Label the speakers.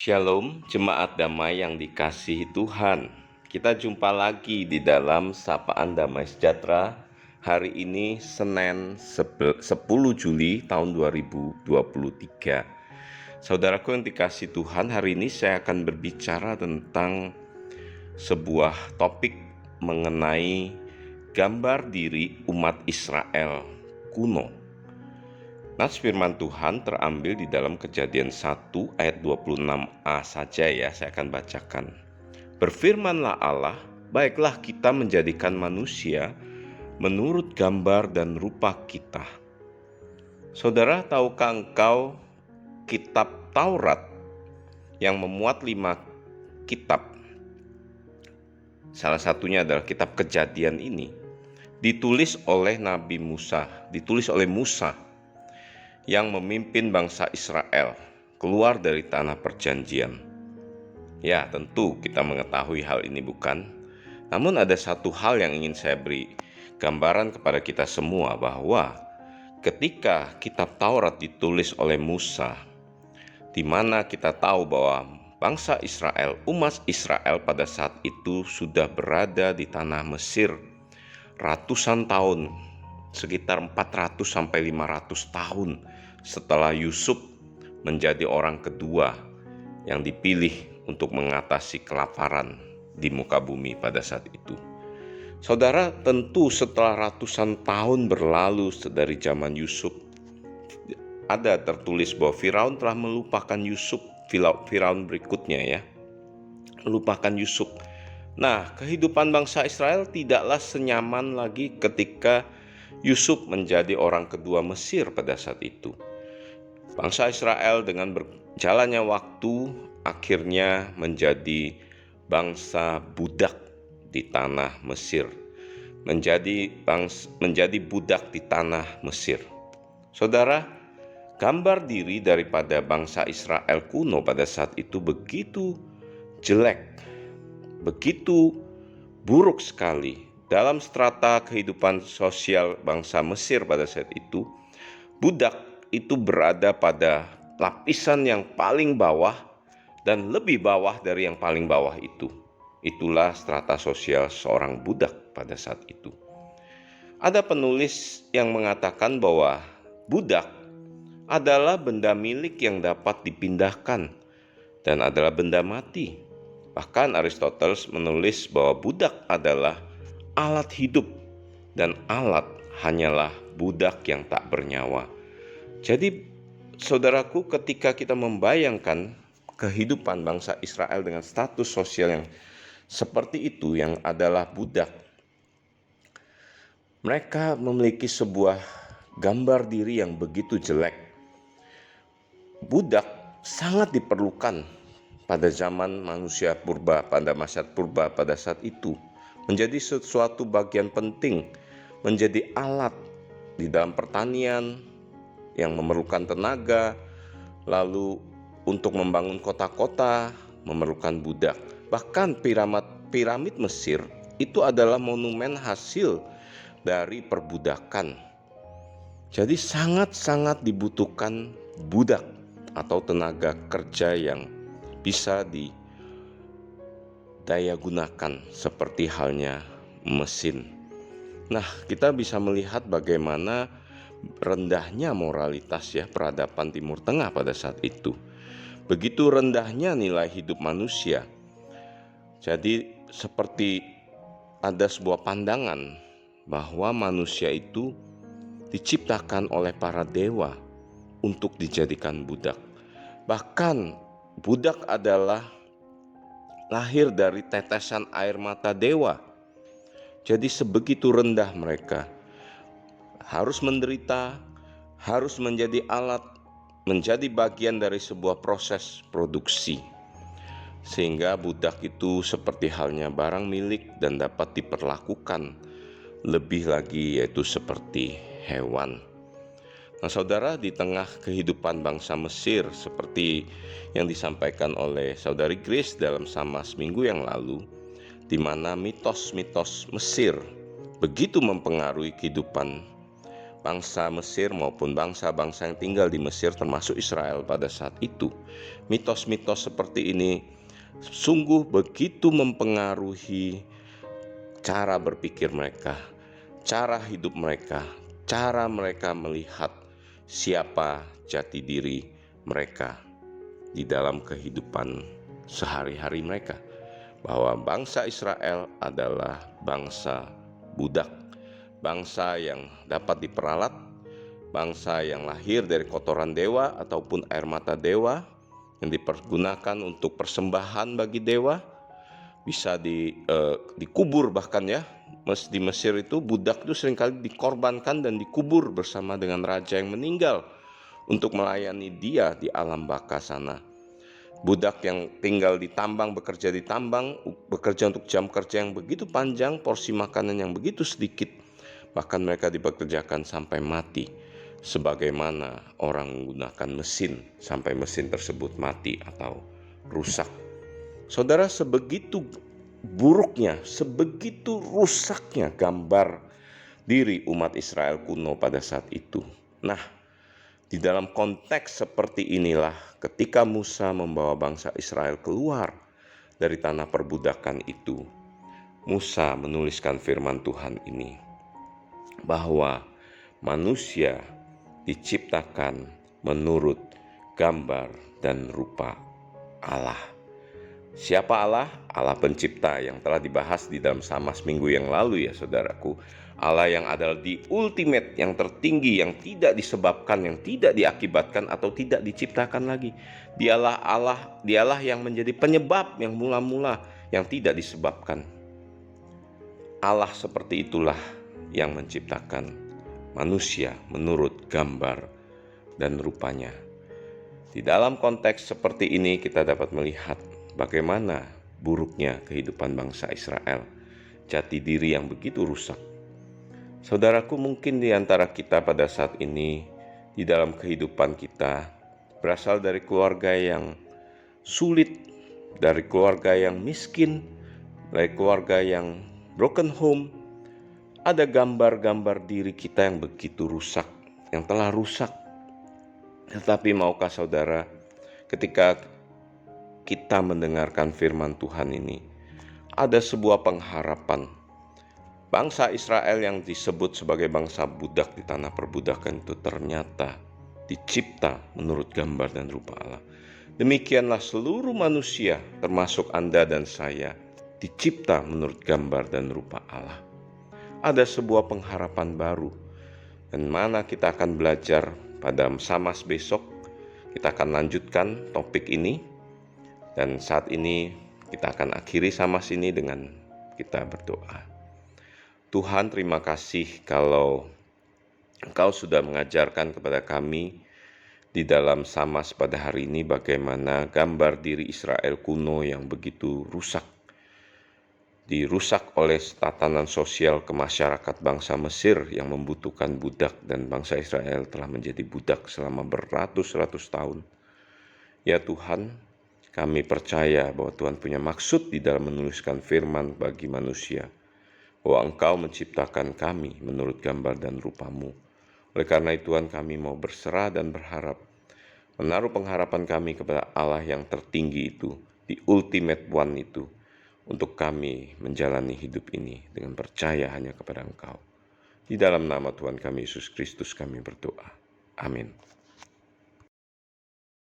Speaker 1: Shalom, jemaat damai yang dikasihi Tuhan. Kita jumpa lagi di dalam Sapaan Damai Sejahtera. Hari ini Senin 10 Juli tahun 2023. Saudaraku yang dikasihi Tuhan, hari ini saya akan berbicara tentang sebuah topik mengenai gambar diri umat Israel kuno. Nas firman Tuhan terambil di dalam Kejadian 1 ayat 26a saja ya, saya akan bacakan. Berfirmanlah Allah, baiklah kita menjadikan manusia menurut gambar dan rupa kita. Saudara, tahukah engkau kitab Taurat yang memuat 5 kitab? Salah satunya adalah kitab Kejadian ini ditulis oleh Nabi Musa, ditulis oleh Musa yang memimpin bangsa Israel keluar dari tanah perjanjian. Ya, tentu kita mengetahui hal ini bukan? Namun ada satu hal yang ingin saya beri gambaran kepada kita semua, bahwa ketika kitab Taurat ditulis oleh Musa, di mana kita tahu bahwa bangsa Israel, umat Israel pada saat itu sudah berada di tanah Mesir ratusan tahun, sekitar 400 sampai 500 tahun setelah Yusuf menjadi orang kedua yang dipilih untuk mengatasi kelaparan di muka bumi pada saat itu. Saudara, tentu setelah ratusan tahun berlalu dari zaman Yusuf, ada tertulis bahwa Firaun telah melupakan Yusuf. Firaun berikutnya ya, melupakan Yusuf. Nah, kehidupan bangsa Israel tidaklah senyaman lagi ketika Yusuf menjadi orang kedua Mesir pada saat itu. Bangsa Israel dengan berjalannya waktu akhirnya menjadi bangsa budak di tanah Mesir, menjadi budak di tanah Mesir. Saudara, gambar diri daripada bangsa Israel kuno pada saat itu begitu jelek, begitu buruk sekali. Dalam strata kehidupan sosial bangsa Mesir pada saat itu, budak itu berada pada lapisan yang paling bawah dan lebih bawah dari yang paling bawah itu. Itulah strata sosial seorang budak pada saat itu. Ada penulis yang mengatakan bahwa budak adalah benda milik yang dapat dipindahkan dan adalah benda mati. Bahkan Aristoteles menulis bahwa budak adalah alat hidup dan alat hanyalah budak yang tak bernyawa. Jadi saudaraku, ketika kita membayangkan kehidupan bangsa Israel dengan status sosial yang seperti itu, yang adalah budak, mereka memiliki sebuah gambar diri yang begitu jelek. Budak sangat diperlukan pada zaman manusia purba, pada masyarakat purba pada saat itu, menjadi sesuatu bagian penting, menjadi alat di dalam pertanian yang memerlukan tenaga, lalu untuk membangun kota-kota memerlukan budak. Bahkan piramid Mesir itu adalah monumen hasil dari perbudakan. Jadi sangat-sangat dibutuhkan budak atau tenaga kerja yang bisa didaya gunakan seperti halnya mesin. Nah, kita bisa melihat bagaimana rendahnya moralitas ya peradaban Timur Tengah pada saat itu. Begitu rendahnya nilai hidup manusia. Jadi seperti ada sebuah pandangan bahwa manusia itu diciptakan oleh para dewa untuk dijadikan budak. Bahkan budak adalah lahir dari tetesan air mata dewa. Jadi sebegitu rendah mereka. Harus menderita, harus menjadi alat, menjadi bagian dari sebuah proses produksi. Sehingga budak itu seperti halnya barang milik dan dapat diperlakukan lebih lagi, yaitu seperti hewan. Nah saudara, di tengah kehidupan bangsa Mesir seperti yang disampaikan oleh saudari Grace dalam Sama seminggu yang lalu, di mana mitos-mitos Mesir begitu mempengaruhi kehidupan bangsa Mesir maupun bangsa-bangsa yang tinggal di Mesir termasuk Israel pada saat itu. Mitos-mitos seperti ini sungguh begitu mempengaruhi cara berpikir mereka, cara hidup mereka, cara mereka melihat siapa jati diri mereka di dalam kehidupan sehari-hari mereka. Bahwa bangsa Israel adalah bangsa budak, bangsa yang dapat diperalat, bangsa yang lahir dari kotoran dewa ataupun air mata dewa yang dipergunakan untuk persembahan bagi dewa, bisa dikubur bahkan ya. Di Mesir itu budak itu seringkali dikorbankan dan dikubur bersama dengan raja yang meninggal untuk melayani dia di alam baka sana. Budak yang tinggal di tambang, bekerja di tambang, bekerja untuk jam kerja yang begitu panjang, porsi makanan yang begitu sedikit, bahkan mereka dipekerjakan sampai mati, sebagaimana orang menggunakan mesin sampai mesin tersebut mati atau rusak. Saudara, sebegitu buruknya, sebegitu rusaknya gambar diri umat Israel kuno pada saat itu. Nah, di dalam konteks seperti inilah ketika Musa membawa bangsa Israel keluar dari tanah perbudakan itu, Musa menuliskan firman Tuhan ini, bahwa manusia diciptakan menurut gambar dan rupa Allah. Siapa Allah? Allah pencipta yang telah dibahas di dalam Samas minggu yang lalu ya saudaraku. Allah yang adalah di ultimate, yang tertinggi, yang tidak disebabkan, yang tidak diakibatkan atau tidak diciptakan lagi. Dialah Allah, dialah yang menjadi penyebab, yang mula-mula, yang tidak disebabkan. Allah seperti itulah yang menciptakan manusia menurut gambar dan rupanya. Di dalam konteks seperti ini kita dapat melihat bagaimana buruknya kehidupan bangsa Israel, jati diri yang begitu rusak. Saudaraku, mungkin di antara kita pada saat ini, di dalam kehidupan kita, berasal dari keluarga yang sulit, dari keluarga yang miskin, dari keluarga yang broken home. Ada gambar-gambar diri kita yang begitu rusak, yang telah rusak. Tetapi maukah saudara, ketika kita mendengarkan firman Tuhan ini, ada sebuah pengharapan. Bangsa Israel yang disebut sebagai bangsa budak di tanah perbudakan itu ternyata dicipta menurut gambar dan rupa Allah. Demikianlah seluruh manusia, termasuk Anda dan saya, dicipta menurut gambar dan rupa Allah. Ada sebuah pengharapan baru, dan mana kita akan belajar pada Samas besok. Kita akan lanjutkan topik ini, dan saat ini kita akan akhiri Samas ini dengan kita berdoa. Tuhan, terima kasih kalau Engkau sudah mengajarkan kepada kami di dalam Samas pada hari ini bagaimana gambar diri Israel kuno yang begitu rusak, dirusak oleh tatanan sosial kemasyarakat bangsa Mesir yang membutuhkan budak, dan bangsa Israel telah menjadi budak selama beratus-ratus tahun. Ya Tuhan, kami percaya bahwa Tuhan punya maksud di dalam menuliskan firman bagi manusia, bahwa Engkau menciptakan kami menurut gambar dan rupa-Mu. Oleh karena itu Tuhan, kami mau berserah dan berharap, menaruh pengharapan kami kepada Allah yang tertinggi itu, di ultimate one itu, untuk kami menjalani hidup ini dengan percaya hanya kepada Engkau. Di dalam nama Tuhan kami Yesus Kristus kami berdoa. Amin.